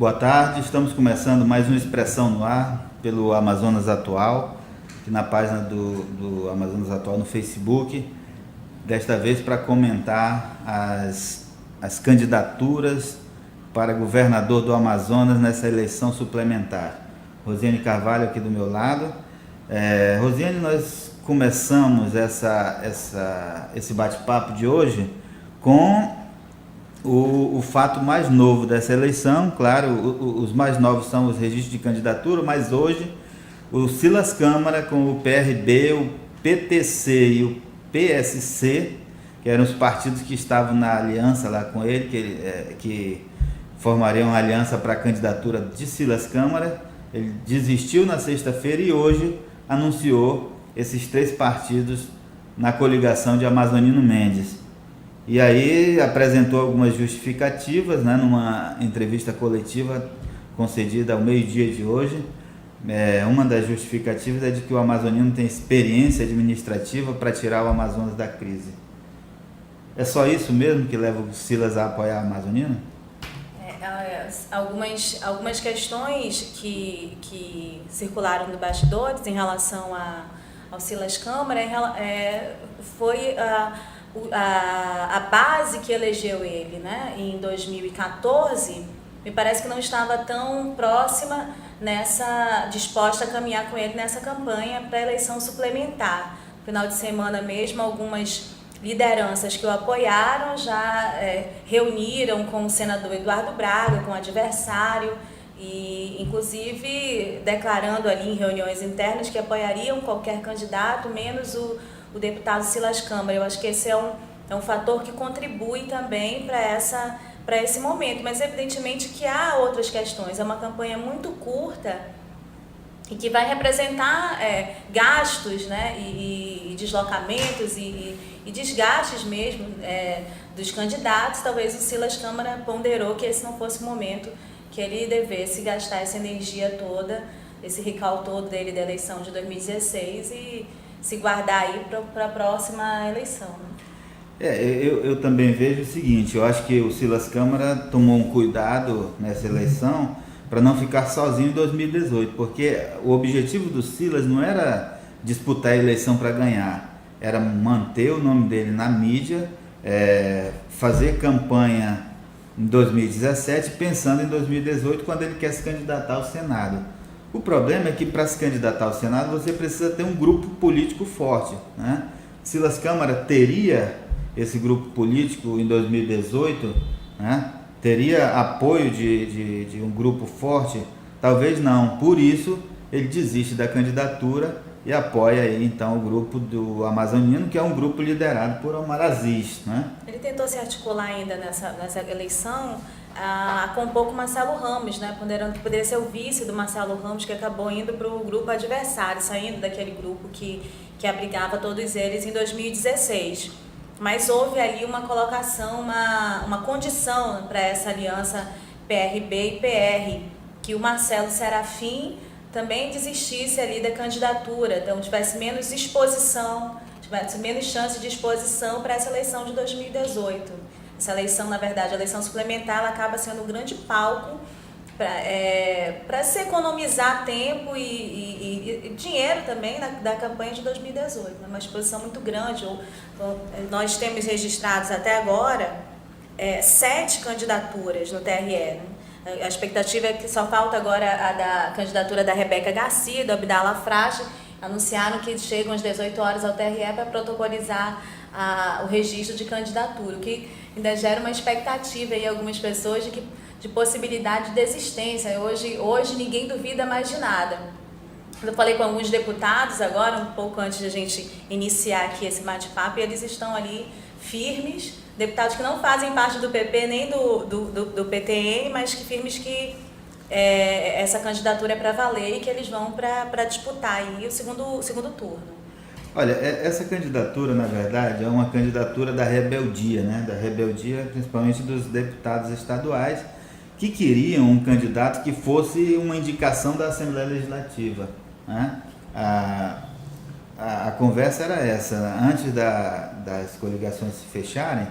Boa tarde, estamos começando mais uma Expressão no Ar pelo Amazonas Atual, aqui na página do Amazonas Atual no Facebook, desta vez para comentar as candidaturas para governador do Amazonas nessa eleição suplementar. Rosiane Carvalho aqui do meu lado. Rosiane, nós começamos esse bate-papo de hoje com o fato mais novo dessa eleição. Claro, os mais novos são os registros de candidatura, mas hoje o Silas Câmara com o PRB, o PTC e o PSC, que eram os partidos que estavam na aliança lá com ele, que formariam uma aliança para a candidatura de Silas Câmara. Ele desistiu na sexta-feira e hoje anunciou esses 3 partidos na coligação de Amazonino Mendes. E aí apresentou algumas justificativas, né, numa entrevista coletiva concedida ao meio-dia de hoje. Uma das justificativas é de que o amazonino tem experiência administrativa para tirar o Amazonas da crise. É só isso mesmo que leva o Silas a apoiar a Amazonina? Algumas questões que circularam no bastidores em relação ao Silas Câmara foi a base que elegeu ele, né, em 2014, me parece que não estava tão próxima, disposta a caminhar com ele nessa campanha para a eleição suplementar. No final de semana mesmo, algumas lideranças que o apoiaram já reuniram com o senador Eduardo Braga, com o adversário, e inclusive declarando ali em reuniões internas que apoiariam qualquer candidato, menos o deputado Silas Câmara. Eu acho que esse é um fator que contribui também para esse momento, mas evidentemente que há outras questões. É uma campanha muito curta e que vai representar gastos, né, e deslocamentos e desgastes mesmo dos candidatos. Talvez o Silas Câmara ponderou que esse não fosse o momento que ele devesse gastar essa energia toda, esse recall todo dele da eleição de 2016 e se guardar aí para a próxima eleição. Eu também vejo o seguinte: eu acho que o Silas Câmara tomou um cuidado nessa eleição para não ficar sozinho em 2018, porque o objetivo do Silas não era disputar a eleição para ganhar, era manter o nome dele na mídia, fazer campanha em 2017, pensando em 2018, quando ele quer se candidatar ao Senado. O problema é que para se candidatar ao Senado você precisa ter um grupo político forte, né? Silas Câmara teria esse grupo político em 2018, né? Teria apoio de um grupo forte? Talvez não. Por isso ele desiste da candidatura e apoia aí então o grupo do Amazonino, que é um grupo liderado por Omar Aziz, né? Ele tentou se articular ainda nessa eleição a compor com o Marcelo Ramos, né, ponderando que poderia ser o vice do Marcelo Ramos, que acabou indo para o grupo adversário, saindo daquele grupo que abrigava todos eles em 2016. Mas houve ali uma colocação, uma condição para essa aliança PRB e PR, que o Marcelo Serafim também desistisse ali da candidatura, então tivesse menos exposição, tivesse menos chance de exposição para essa eleição de 2018. Essa eleição, na verdade, a eleição suplementar, ela acaba sendo um grande palco para se economizar tempo e dinheiro também da campanha de 2018. Uma exposição muito grande. Nós temos registrados até agora 7 candidaturas no TRE. Né? A expectativa é que só falta agora a da candidatura da Rebeca Garcia, do Abdala Frage. Anunciaram que chegam às 18 horas ao TRE para protocolizar o registro de candidatura, o que ainda gera uma expectativa em algumas pessoas de possibilidade de desistência. Hoje ninguém duvida mais de nada. Eu falei com alguns deputados agora, um pouco antes de a gente iniciar aqui esse bate-papo, e eles estão ali firmes, deputados que não fazem parte do PP nem do PTN, mas que firmes que essa candidatura é para valer e que eles vão para disputar aí o segundo turno. Olha, essa candidatura, na verdade, é uma candidatura da rebeldia, né? Da rebeldia principalmente dos deputados estaduais, que queriam um candidato que fosse uma indicação da Assembleia Legislativa, né? A conversa era essa, antes das coligações se fecharem,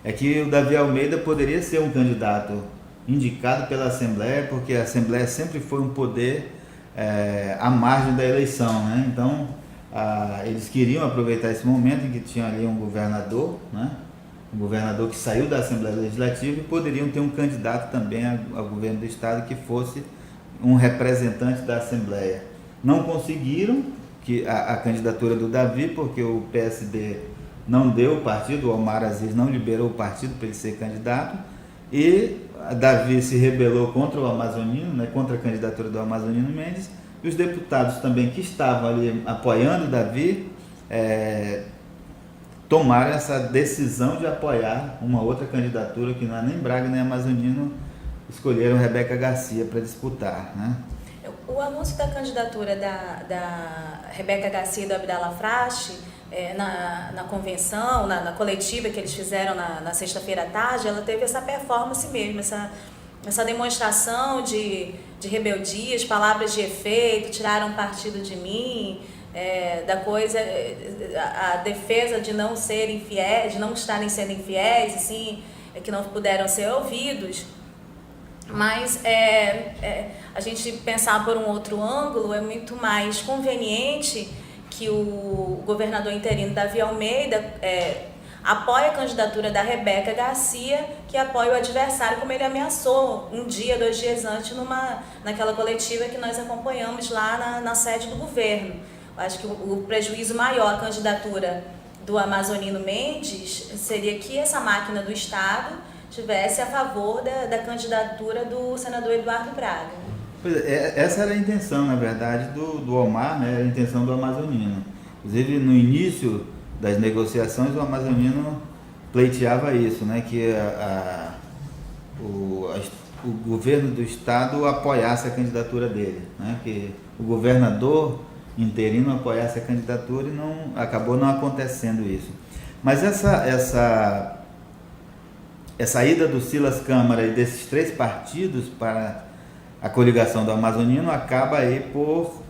é que o Davi Almeida poderia ser um candidato indicado pela Assembleia, porque a Assembleia sempre foi um poder à margem da eleição, né? Então, eles queriam aproveitar esse momento em que tinha ali um governador, né? Um governador que saiu da Assembleia Legislativa, e poderiam ter um candidato também ao governo do Estado que fosse um representante da Assembleia. Não conseguiram a candidatura do Davi, porque o PSD não deu o partido, o Omar Aziz não liberou o partido para ele ser candidato, e Davi se rebelou contra o Amazonino, né, contra a candidatura do Amazonino Mendes, e os deputados também que estavam ali apoiando Davi tomaram essa decisão de apoiar uma outra candidatura que não é nem Braga nem Amazonino, escolheram Rebeca Garcia para disputar, né? O anúncio da candidatura da Rebeca Garcia e do Abdala Frache na convenção, na coletiva que eles fizeram na sexta-feira à tarde, ela teve essa performance mesmo, essa demonstração de rebeldias, palavras de efeito, tiraram partido de mim, da coisa, a defesa de não serem fiéis, de não estarem sendo infiéis, assim, que não puderam ser ouvidos. Mas a gente pensar por um outro ângulo, é muito mais conveniente que o governador interino Davi Almeida apoie a candidatura da Rebeca Garcia, que apoia o adversário, como ele ameaçou 1 dia, 2 dias antes, naquela coletiva que nós acompanhamos lá na sede do governo. Eu acho que o prejuízo maior à candidatura do Amazonino Mendes seria que essa máquina do Estado tivesse a favor da candidatura do senador Eduardo Braga. Pois essa era a intenção, na verdade, do Omar, né? Era a intenção do Amazonino. Inclusive, no início das negociações, o Amazonino pleiteava isso, né? Que o governo do Estado apoiasse a candidatura dele, né? Que o governador interino apoiasse a candidatura, e acabou não acontecendo isso. Mas essa ida do Silas Câmara e desses 3 partidos para a coligação do Amazonino acaba aí por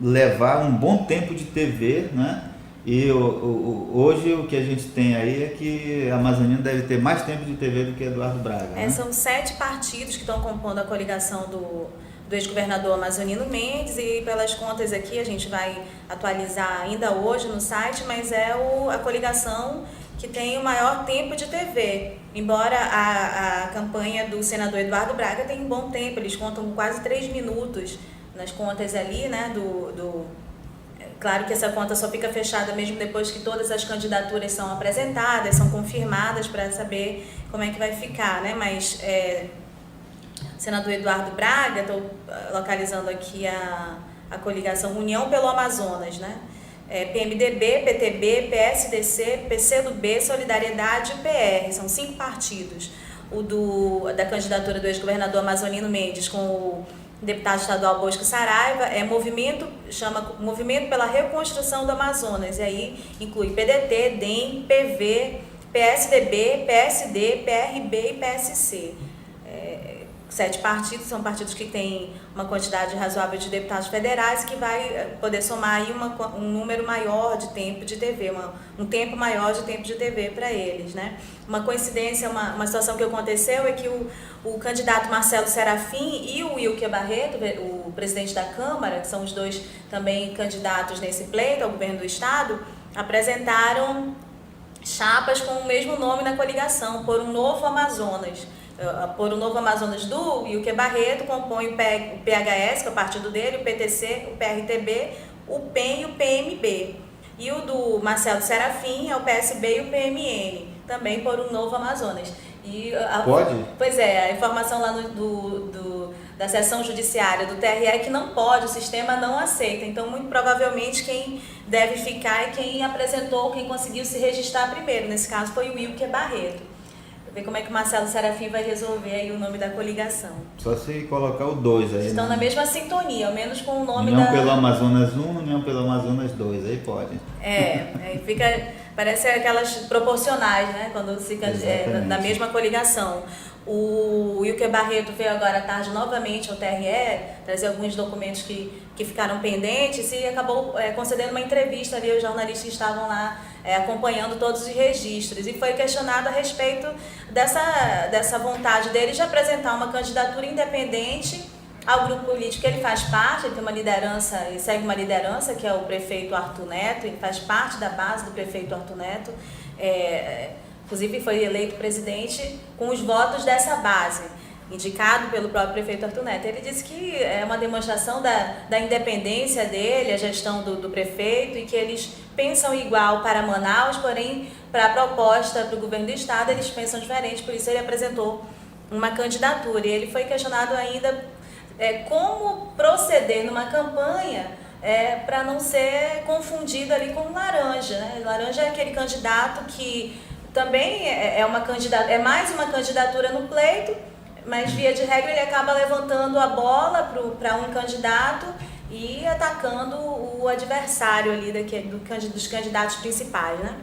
levar um bom tempo de TV, né? E hoje o que a gente tem aí é que a Amazonino deve ter mais tempo de TV do que Eduardo Braga, né? São 7 partidos que estão compondo a coligação do ex-governador Amazonino Mendes, e pelas contas aqui a gente vai atualizar ainda hoje no site, mas a coligação que tem o maior tempo de TV, embora a campanha do senador Eduardo Braga tenha um bom tempo, eles contam quase 3 minutos nas contas ali, né, claro que essa conta só fica fechada mesmo depois que todas as candidaturas são apresentadas, são confirmadas, para saber como é que vai ficar, né, mas senador Eduardo Braga, estou localizando aqui a coligação União pelo Amazonas, né? PMDB, PTB, PSDC, PCdoB, Solidariedade e PR, são 5 partidos. Da candidatura do ex-governador Amazonino Mendes com o deputado estadual Bosco Saraiva chama Movimento pela Reconstrução do Amazonas, e aí inclui PDT, DEM, PV, PSDB, PSD, PRB e PSC. 7 partidos, são partidos que têm uma quantidade razoável de deputados federais, que vai poder somar aí um número maior de tempo de TV, um tempo maior de tempo de TV para eles, né? Uma coincidência, uma situação que aconteceu é que o candidato Marcelo Serafim e o Wilker Barreto, o presidente da Câmara, que são os 2 também candidatos nesse pleito ao governo do Estado, apresentaram chapas com o mesmo nome na coligação, Por um Novo Amazonas. Por o Novo Amazonas do Wilker Barreto compõe o PHS, que é o partido dele, o PTC, o PRTB, o PEN e o PMB. E o do Marcelo Serafim é o PSB e o PMN, também por um Novo Amazonas. Pode? Pois é, a informação lá da seção judiciária do TRE é que não pode, o sistema não aceita. Então, muito provavelmente, quem deve ficar é quem apresentou, quem conseguiu se registrar primeiro. Nesse caso, foi o Wilker Barreto. Ver como é que o Marcelo Serafim vai resolver aí o nome da coligação. Só se colocar o 2 aí. Estão na mesma sintonia, ao menos com o nome União pelo Amazonas 1, União pelo Amazonas 2, aí pode. Aí fica, parece aquelas proporcionais, né? Quando se na mesma coligação. O Wilker Barreto veio agora à tarde novamente ao TRE, trazer alguns documentos que ficaram pendentes e acabou concedendo uma entrevista ali aos jornalistas que estavam lá acompanhando todos os registros. E foi questionado a respeito dessa vontade dele de apresentar uma candidatura independente ao grupo político que ele faz parte. Ele tem uma liderança, ele segue uma liderança que é o prefeito Arthur Neto, ele faz parte da base do prefeito Arthur Neto, inclusive foi eleito presidente com os votos dessa base, indicado pelo próprio prefeito Arthur Neto. Ele disse que é uma demonstração da independência dele, a gestão do prefeito, e que eles pensam igual para Manaus, porém, para a proposta para o governo do estado, eles pensam diferente, por isso ele apresentou uma candidatura. E ele foi questionado ainda como proceder numa campanha para não ser confundido ali com laranja, né? Laranja é aquele candidato que também é mais uma candidatura no pleito, mas via de regra ele acaba levantando a bola para um candidato e atacando o adversário ali dos candidatos principais, né?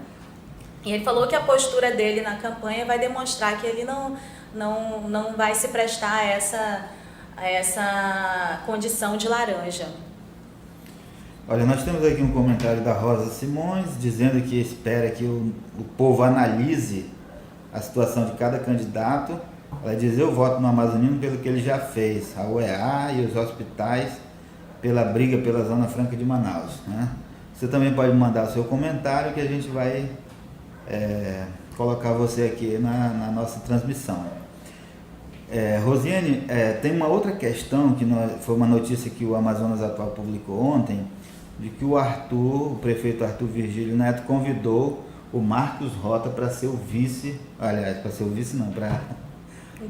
E ele falou que a postura dele na campanha vai demonstrar que ele não vai se prestar a essa condição de laranja. Olha, nós temos aqui um comentário da Rosa Simões, dizendo que espera que o povo analise a situação de cada candidato. Ela diz: eu voto no Amazonino pelo que ele já fez, a UEA e os hospitais, pela briga pela Zona Franca de Manaus, né? Você também pode mandar seu comentário que a gente vai colocar você aqui na nossa transmissão. Rosiane, tem uma outra questão que foi uma notícia que o Amazonas Atual publicou ontem, de que o prefeito Arthur Virgílio Neto convidou o Marcos Rota para ser o vice, aliás, para ser o vice não,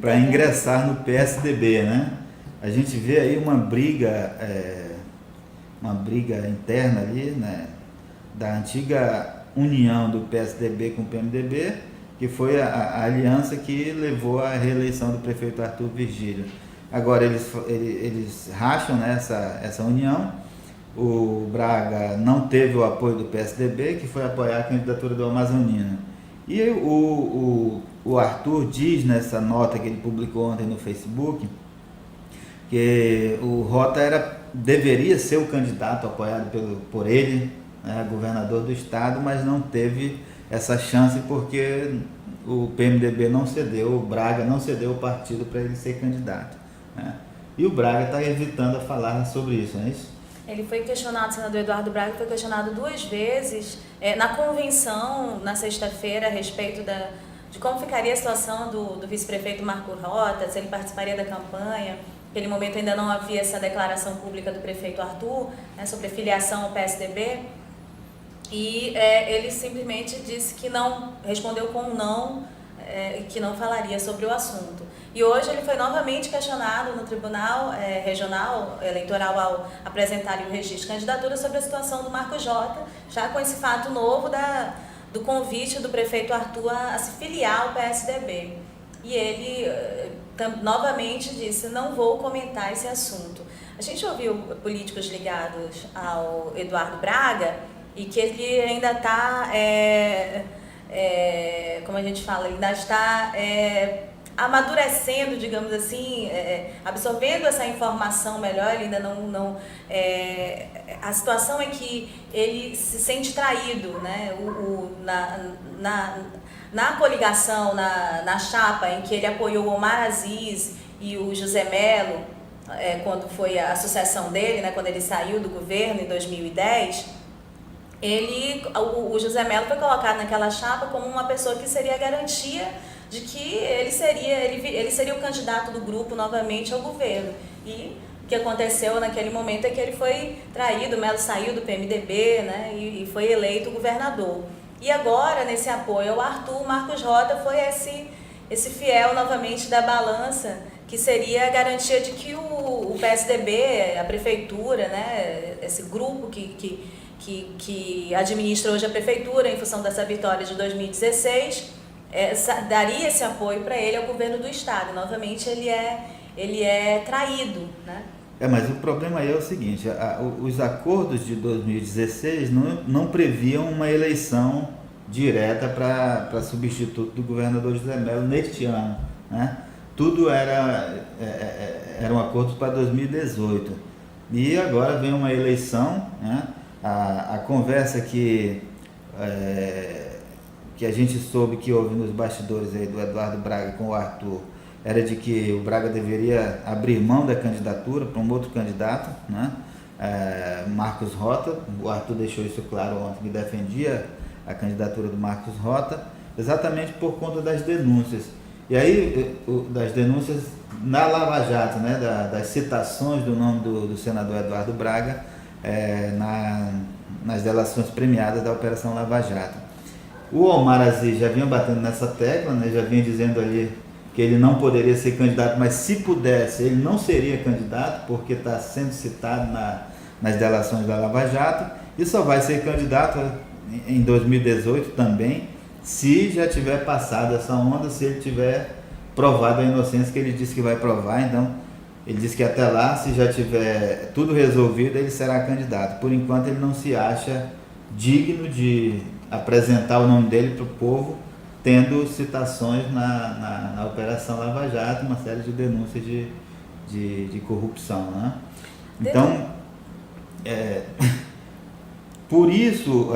para ingressar no PSDB, né? A gente vê aí uma briga interna ali, né, da antiga união do PSDB com o PMDB, que foi a aliança que levou à reeleição do prefeito Arthur Virgílio. Agora eles racham essa união. O Braga não teve o apoio do PSDB, que foi apoiar a candidatura do Amazonino. E o Arthur diz nessa nota que ele publicou ontem no Facebook que o Rota deveria ser o candidato apoiado por ele, né, governador do estado, mas não teve essa chance porque o PMDB não cedeu, o Braga não cedeu o partido para ele ser candidato, né? E o Braga está evitando falar sobre isso, não é isso? Ele foi questionado, o senador Eduardo Braga foi questionado 2 vezes na convenção, na sexta-feira, a respeito de como ficaria a situação do vice-prefeito Marco Rota, se ele participaria da campanha. Naquele momento ainda não havia essa declaração pública do prefeito Arthur, né, sobre a filiação ao PSDB. E ele simplesmente disse que não, respondeu com um não, que não falaria sobre o assunto. E hoje ele foi novamente questionado no Tribunal Regional Eleitoral ao apresentar o registro de candidatura sobre a situação do Marcos Rota, já com esse fato novo do convite do prefeito Arthur a se filiar ao PSDB. E ele novamente disse: não vou comentar esse assunto. A gente ouviu políticos ligados ao Eduardo Braga e que ele ainda está, como a gente fala, ainda está amadurecendo, digamos assim, absorvendo essa informação melhor. Ele ainda não a situação é que ele se sente traído, né? Na coligação, na chapa em que ele apoiou o Omar Aziz e o José Melo, quando foi a sucessão dele, né, quando ele saiu do governo em 2010, o José Melo foi colocado naquela chapa como uma pessoa que seria a garantia de que ele seria o candidato do grupo novamente ao governo. E o que aconteceu naquele momento é que ele foi traído, o Melo saiu do PMDB, né, e foi eleito governador. E agora, nesse apoio ao Arthur, Marcos Rota foi esse fiel novamente da balança, que seria a garantia de que o PSDB, a prefeitura, né, esse grupo que administra hoje a prefeitura em função dessa vitória de 2016, daria esse apoio para ele ao governo do estado. Novamente ele é traído, né? Mas o problema aí é o seguinte: os acordos de 2016 não previam uma eleição direta para substituto do governador José Melo neste ano, né? tudo era um acordo para 2018. E agora vem uma eleição, né? A conversa que a gente soube que houve nos bastidores aí do Eduardo Braga com o Arthur era de que o Braga deveria abrir mão da candidatura para um outro candidato, né? Marcos Rota. O Arthur deixou isso claro ontem, que defendia a candidatura do Marcos Rota, exatamente por conta das denúncias. E aí, das denúncias na Lava Jato, né? Das citações do nome do senador Eduardo Braga nas delações premiadas da Operação Lava Jato. O Omar Aziz já vinha batendo nessa tecla, né? Já vinha dizendo ali que ele não poderia ser candidato, mas se pudesse, ele não seria candidato, porque está sendo citado nas delações da Lava Jato, e só vai ser candidato em 2018 também, se já tiver passado essa onda, se ele tiver provado a inocência que ele disse que vai provar. Então, ele disse que até lá, se já tiver tudo resolvido, ele será candidato. Por enquanto, ele não se acha digno de apresentar o nome dele para o povo, tendo citações na Operação Lava Jato, uma série de denúncias de corrupção, né? Então, por isso,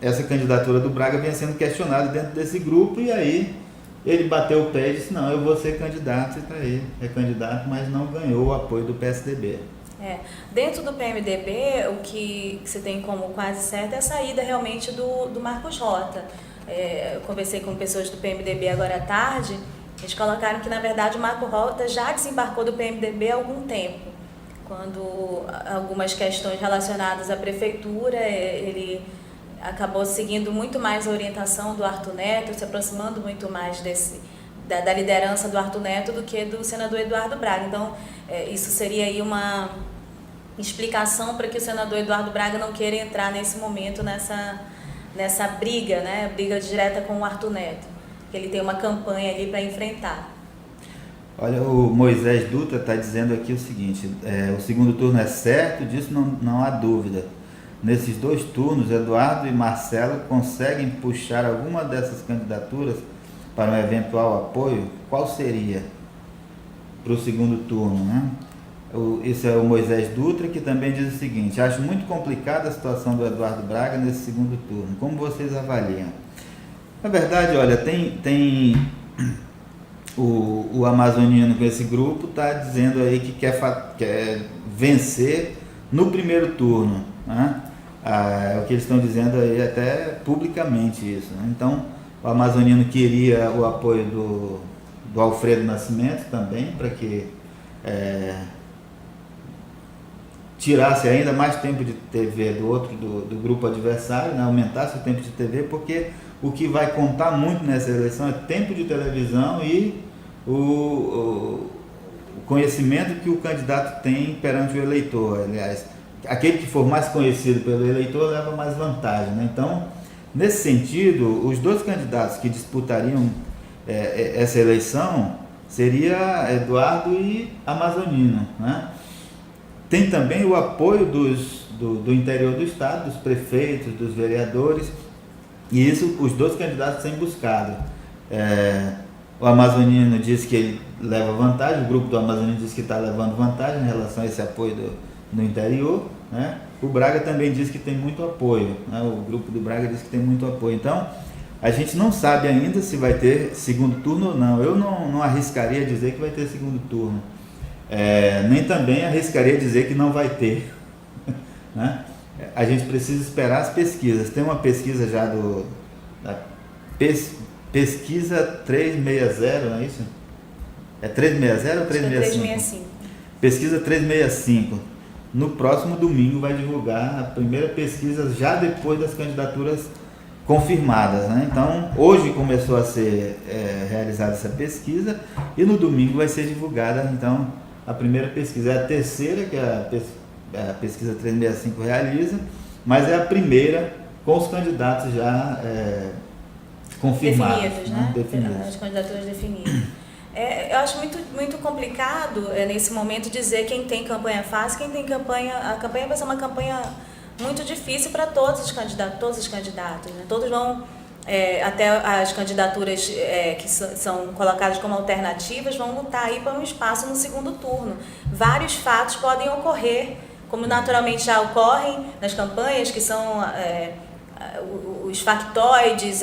essa candidatura do Braga vem sendo questionada dentro desse grupo, e aí ele bateu o pé e disse, não, eu vou ser candidato, e está aí, é candidato, mas não ganhou o apoio do PSDB. Dentro do PMDB, o que se tem como quase certo é a saída realmente do Marcos Rota. Eu conversei com pessoas do PMDB agora à tarde, eles colocaram que, na verdade, o Marcos Rota já desembarcou do PMDB há algum tempo, quando algumas questões relacionadas à prefeitura, ele acabou seguindo muito mais a orientação do Arthur Neto, se aproximando muito mais da liderança do Arthur Neto do que do senador Eduardo Braga. Então, isso seria aí uma explicação para que o senador Eduardo Braga não queira entrar nesse momento nessa briga, né? Briga direta com o Arthur Neto, que ele tem uma campanha ali para enfrentar. Olha, o Moisés Dutra está dizendo aqui o seguinte, o segundo turno é certo, disso não há dúvida. Nesses 2 turnos, Eduardo e Marcelo conseguem puxar alguma dessas candidaturas para um eventual apoio? Qual seria para o segundo turno, né? Esse é o Moisés Dutra, que também diz o seguinte, acho muito complicada a situação do Eduardo Braga nesse segundo turno. Como vocês avaliam? Na verdade, olha, tem o amazonino com esse grupo está dizendo aí que quer vencer no primeiro turno, né? É o que eles estão dizendo aí até publicamente isso, né? Então, o amazonino queria o apoio do Alfredo Nascimento também, para que tirasse ainda mais tempo de TV do grupo adversário, né? Aumentasse o tempo de TV, porque o que vai contar muito nessa eleição é tempo de televisão e o conhecimento que o candidato tem perante o eleitor. Aliás, aquele que for mais conhecido pelo eleitor leva mais vantagem, né? Então, nesse sentido, os 2 candidatos que disputariam essa eleição seria Eduardo e Amazonino, né? Tem também o apoio do interior do estado, dos prefeitos, dos vereadores, e isso os 2 candidatos têm buscado. O amazonino diz que ele leva vantagem, o grupo do amazonino diz que está levando vantagem em relação a esse apoio do interior, né? O Braga também diz que tem muito apoio, né? O grupo do Braga diz que tem muito apoio. Então, a gente não sabe ainda se vai ter segundo turno ou não. Eu não arriscaria dizer que vai ter segundo turno. Nem também arriscaria dizer que não vai ter, né? A gente precisa esperar as pesquisas. Tem uma pesquisa já da pesquisa 360, não é isso? É 360 ou 365? 365. Pesquisa 365. No próximo domingo vai divulgar a primeira pesquisa, já depois das candidaturas confirmadas, né? Então, hoje começou a ser realizada essa pesquisa e no domingo vai ser divulgada, então, a primeira pesquisa. É a terceira que a pesquisa 365 realiza, mas é a primeira com os candidatos já confirmados, definidos, né? Definidos. As candidaturas definidas. Eu acho muito complicado nesse momento dizer quem tem campanha fácil, quem tem campanha. A campanha vai ser uma campanha muito difícil para todos os candidatos, né? Todos vão até as candidaturas que são colocadas como alternativas vão lutar aí por um espaço no segundo turno. Vários fatos podem ocorrer, como naturalmente já ocorrem nas campanhas, que são os factoides,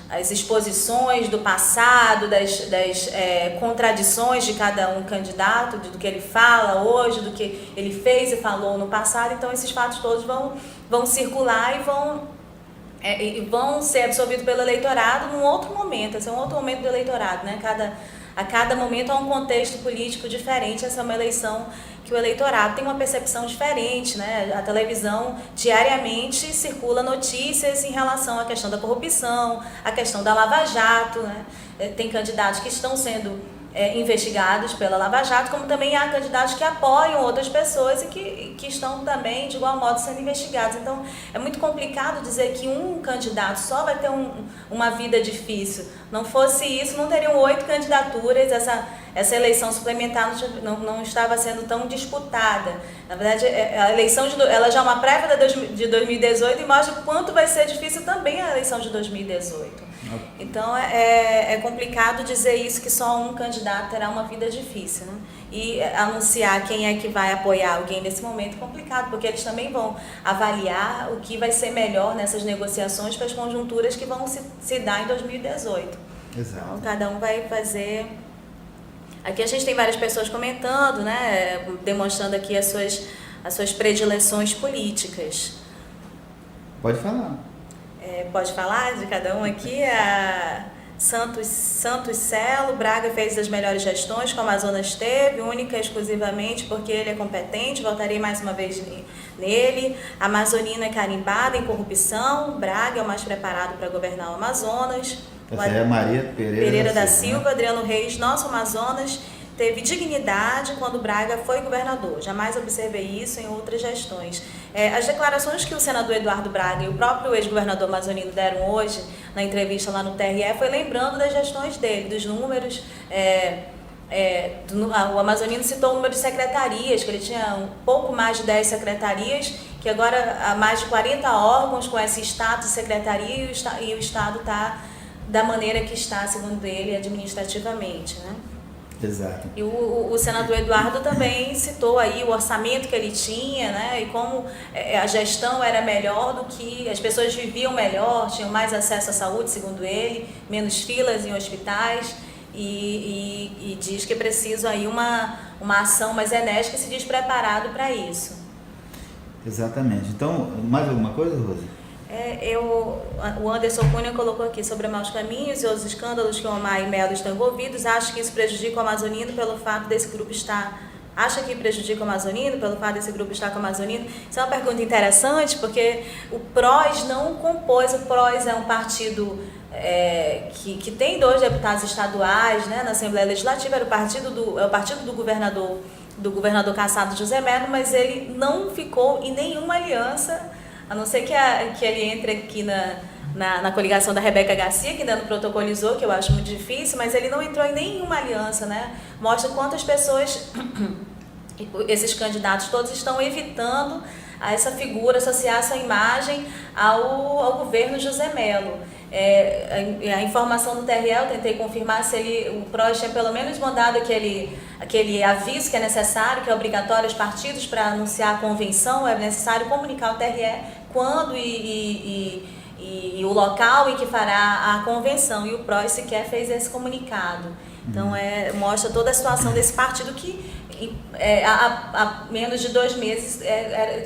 as exposições do passado, das contradições de cada um candidato, do que ele fala hoje, do que ele fez e falou no passado. Então esses fatos todos vão circular e vão ser absorvidos pelo eleitorado num outro momento. Esse é um outro momento do eleitorado, né? A cada momento há um contexto político diferente. Essa é uma eleição que o eleitorado tem uma percepção diferente, né? A televisão diariamente circula notícias em relação à questão da corrupção, à questão da Lava Jato, né? Tem candidatos que estão sendo investigados pela Lava Jato, como também há candidatos que apoiam outras pessoas e que estão também, de igual modo, sendo investigados. Então, é muito complicado dizer que um candidato só vai ter uma vida difícil. Não fosse isso, não teriam 8 candidaturas, essa eleição suplementar não estava sendo tão disputada. Na verdade, a eleição ela já é uma prévia de 2018 e mostra o quanto vai ser difícil também a eleição de 2018. Então é complicado dizer isso, que só um candidato terá uma vida difícil, né? E anunciar quem é que vai apoiar alguém nesse momento é complicado, porque eles também vão avaliar o que vai ser melhor nessas negociações para as conjunturas que vão se dar em 2018. Exato. Então cada um vai fazer. Aqui a gente tem várias pessoas comentando, né, demonstrando aqui as suas predileções políticas. Pode falar. Pode falar de cada um aqui. A Santos Celo, Braga fez as melhores gestões que o Amazonas teve, única e exclusivamente porque ele é competente, votarei mais uma vez nele. A Amazonina é carimbada em corrupção, Braga é o mais preparado para governar o Amazonas. Essa é a Maria Pereira da Silva, né? Adriano Reis, nosso Amazonas teve dignidade quando Braga foi governador. Jamais observei isso em outras gestões. As declarações que o senador Eduardo Braga e o próprio ex-governador amazonino deram hoje, na entrevista lá no TRE, foi lembrando das gestões dele, dos números. O amazonino citou o número de secretarias, que ele tinha um pouco mais de 10 secretarias, que agora há mais de 40 órgãos com esse status de secretaria e o Estado está da maneira que está, segundo ele, administrativamente, né? Exato. E o senador Eduardo também citou aí o orçamento que ele tinha, né? E como a gestão era melhor do que as pessoas viviam melhor, tinham mais acesso à saúde, segundo ele, menos filas em hospitais, e diz que é preciso aí uma ação mais enérgica e se diz preparado para isso. Exatamente. Então, mais alguma coisa, Rose? O Anderson Cunha colocou aqui sobre maus caminhos e os escândalos que o Omar e Melo estão envolvidos. Acho que isso prejudica o amazonino pelo fato desse grupo estar... Acha que prejudica o amazonino pelo fato desse grupo estar com o amazonino? Isso é uma pergunta interessante, porque o PROS não compôs. O PROS é um partido que tem 2 deputados estaduais, né, na Assembleia Legislativa. Era o partido do governador cassado José Melo, mas ele não ficou em nenhuma aliança, a não ser que ele entre aqui na coligação da Rebeca Garcia, que ainda não protocolizou, que eu acho muito difícil, mas ele não entrou em nenhuma aliança, né? Mostra quantas pessoas, esses candidatos todos estão evitando a essa figura, associar essa imagem ao governo José Melo. A informação do TRE, eu tentei confirmar se o PROS tinha pelo menos mandado aquele aviso que é necessário, que é obrigatório aos partidos para anunciar a convenção, é necessário comunicar ao TRE quando e o local em que fará a convenção, e o PROS sequer fez esse comunicado. Então mostra toda a situação desse partido que há menos de 2 meses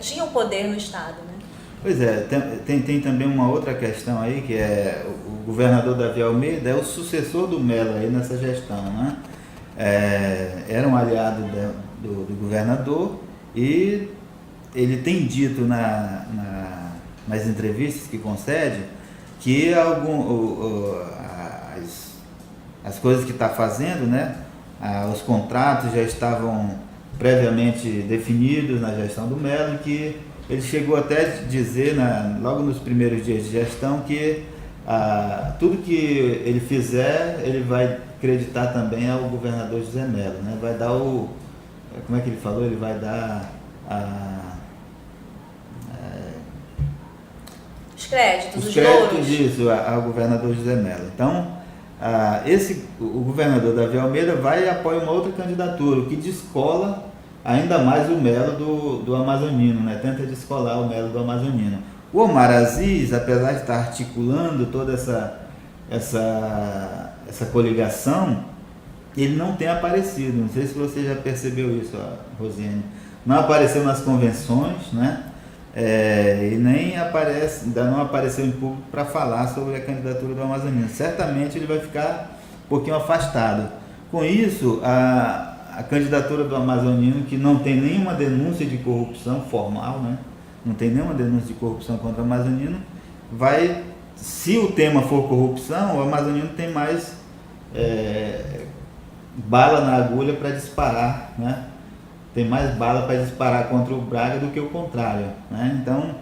tinha um poder no Estado, né? Pois é, tem também uma outra questão aí, que é o governador Davi Almeida é o sucessor do Melo aí nessa gestão, né? Era um aliado do governador, e ele tem dito nas entrevistas que concede que as coisas que está fazendo, né? Os contratos já estavam previamente definidos na gestão do Melo, que ele chegou até a dizer, logo nos primeiros dias de gestão, que tudo que ele fizer, ele vai acreditar também ao governador José Melo, né? Vai dar como é que ele falou? Ele vai dar Os Os créditos louros. disso ao governador José Mello. Então, o governador Davi Almeida vai e apoia uma outra candidatura, o que descola ainda mais o Mello do amazonino, né? Tenta descolar o Mello do amazonino. O Omar Aziz, apesar de estar articulando toda essa coligação, ele não tem aparecido. Não sei se você já percebeu isso, Rosiane. Não apareceu nas convenções, né? E nem ainda não apareceu em público para falar sobre a candidatura do amazonino. Certamente ele vai ficar um pouquinho afastado. Com isso, a candidatura do amazonino, que não tem nenhuma denúncia de corrupção formal, né? Não tem nenhuma denúncia de corrupção contra o amazonino, se o tema for corrupção, o amazonino tem mais bala na agulha para disparar, né? Tem mais bala para disparar contra o Braga do que o contrário, né? Então,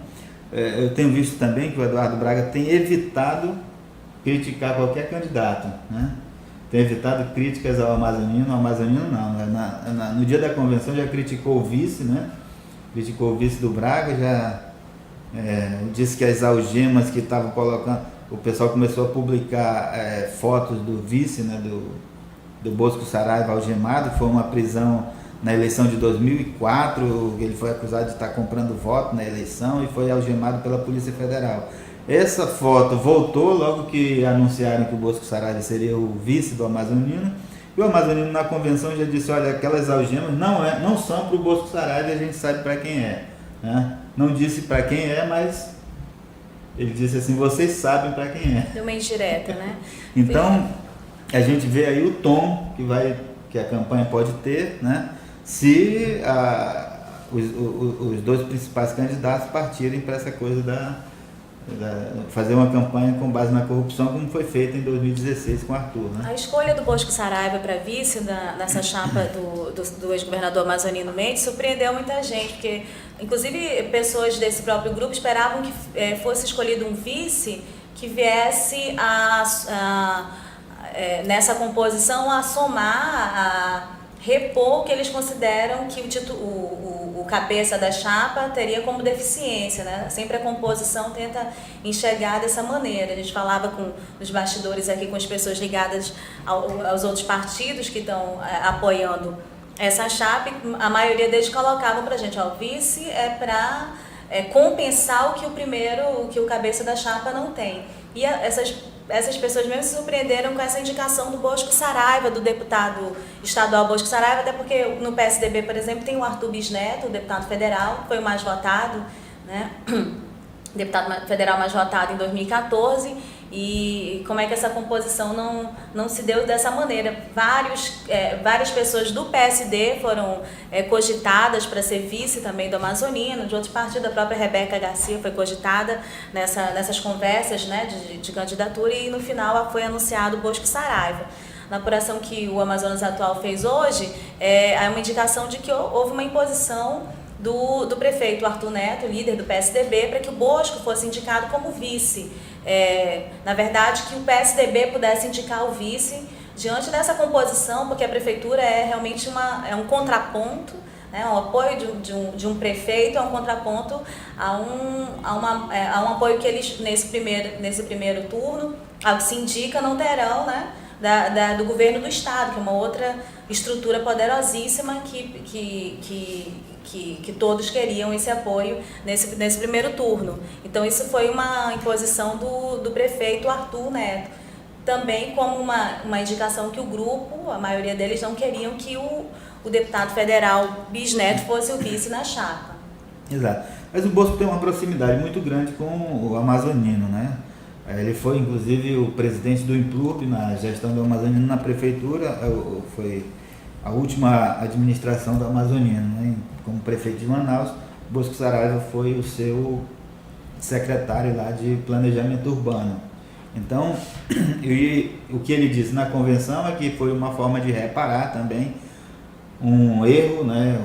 eu tenho visto também que o Eduardo Braga tem evitado criticar qualquer candidato, né? Tem evitado críticas ao amazonino não, né? No dia da convenção já criticou o vice, né? Criticou o vice do Braga, já disse que as algemas que estavam colocando, o pessoal começou a publicar fotos do vice, né? Do Bosco Saraiva algemado, foi uma prisão na eleição de 2004, ele foi acusado de estar comprando voto na eleição e foi algemado pela Polícia Federal. Essa foto voltou logo que anunciaram que o Bosco Saraiva seria o vice do amazonino, e o amazonino na convenção já disse, olha, aquelas algemas não são para o Bosco Saraiva, a gente sabe para quem é, né? Não disse para quem é, mas ele disse assim, vocês sabem para quem é. Deu uma indireta, né? Então, a gente vê aí o tom que a campanha pode ter, né? Se os dois principais candidatos partirem para essa coisa fazer uma campanha com base na corrupção, como foi feita em 2016 com o Arthur, né? A escolha do Bosco Saraiva para vice nessa chapa do ex-governador amazonino Mendes surpreendeu muita gente, porque inclusive pessoas desse próprio grupo esperavam que fosse escolhido um vice que viesse nessa composição a somar, a repor o que eles consideram que o cabeça da chapa teria como deficiência, né? Sempre a composição tenta enxergar dessa maneira. A gente falava nos bastidores aqui com as pessoas ligadas aos outros partidos que estão apoiando essa chapa, e a maioria deles colocavam para a gente, o vice para compensar o que o cabeça da chapa não tem. E essas pessoas mesmo se surpreenderam com essa indicação do Bosco Saraiva, do deputado estadual Bosco Saraiva, até porque no PSDB, por exemplo, tem o Arthur Bisneto, o deputado federal, que foi o mais votado, né? Deputado federal mais votado em 2014, e como é que essa composição não se deu dessa maneira. Várias pessoas do PSD foram cogitadas para ser vice também do amazonino, de outros partidos, a própria Rebeca Garcia foi cogitada nessas conversas, né, de candidatura, e no final foi anunciado o Bosco Saraiva. Na apuração que o Amazonas Atual fez hoje, há uma indicação de que houve uma imposição do prefeito Arthur Neto, líder do PSDB, para que o Bosco fosse indicado como vice. Na verdade, que o PSDB pudesse indicar o vice diante dessa composição, porque a prefeitura é realmente um contraponto, né? O apoio de um prefeito é um contraponto a um apoio que eles, nesse primeiro turno, ao que se indica, não terão, né? Do governo do estado, que é uma outra estrutura poderosíssima que todos queriam esse apoio nesse primeiro turno. Então isso foi uma imposição do prefeito Arthur Neto, também como uma indicação que o grupo, a maioria deles não queriam que o deputado federal Bisneto fosse o vice na chapa. Exato. Mas o Bosco tem uma proximidade muito grande com o amazonino, né? Ele foi, inclusive, o presidente do Implurb na gestão do amazonino na prefeitura, foi a última administração do amazonino, né? Como prefeito de Manaus, Bosco Saraiva foi o seu secretário lá de planejamento urbano. Então, o que ele disse na convenção é que foi uma forma de reparar também um erro, né?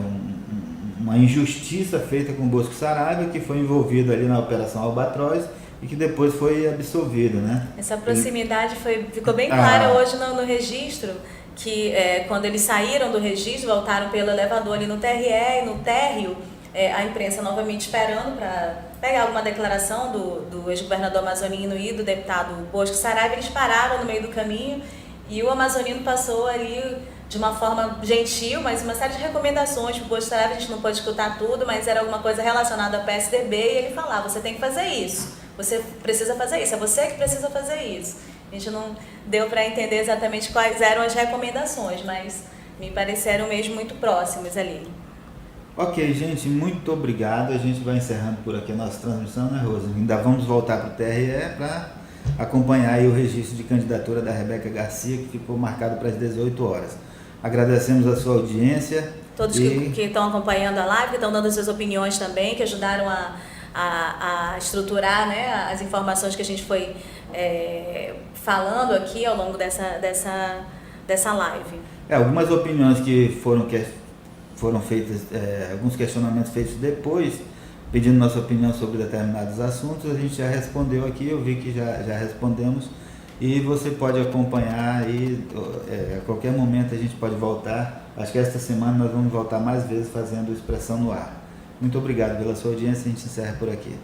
Uma injustiça feita com Bosco Saraiva, que foi envolvido ali na Operação Albatroz, e que depois foi absolvido, né? Essa proximidade ficou bem clara hoje no registro, que quando eles saíram do registro, voltaram pelo elevador ali no TRE e no térreo, a imprensa novamente esperando para pegar alguma declaração do ex-governador amazonino e do deputado Bosco Saraiva, eles pararam no meio do caminho e o amazonino passou ali de uma forma gentil, mas uma série de recomendações para o Bosco Saraiva. A gente não pôde escutar tudo, mas era alguma coisa relacionada ao PSDB e ele falava: você tem que fazer isso, você precisa fazer isso, é você que precisa fazer isso. A gente não deu para entender exatamente quais eram as recomendações, mas me pareceram mesmo muito próximas ali. Ok, gente, muito obrigado. A gente vai encerrando por aqui a nossa transmissão, né, Rosa? Ainda vamos voltar para o TRE para acompanhar aí o registro de candidatura da Rebeca Garcia, que ficou marcado para as 18 horas. Agradecemos a sua audiência. Todos que estão acompanhando a live, que estão dando as suas opiniões também, que ajudaram a estruturar, né, as informações que a gente foi falando aqui ao longo dessa live. Algumas opiniões que foram feitas, alguns questionamentos feitos depois, pedindo nossa opinião sobre determinados assuntos, a gente já respondeu aqui, eu vi que já respondemos, e você pode acompanhar aí, a qualquer momento a gente pode voltar. Acho que esta semana nós vamos voltar mais vezes fazendo Expressão no Ar. Muito obrigado pela sua audiência, a gente encerra por aqui.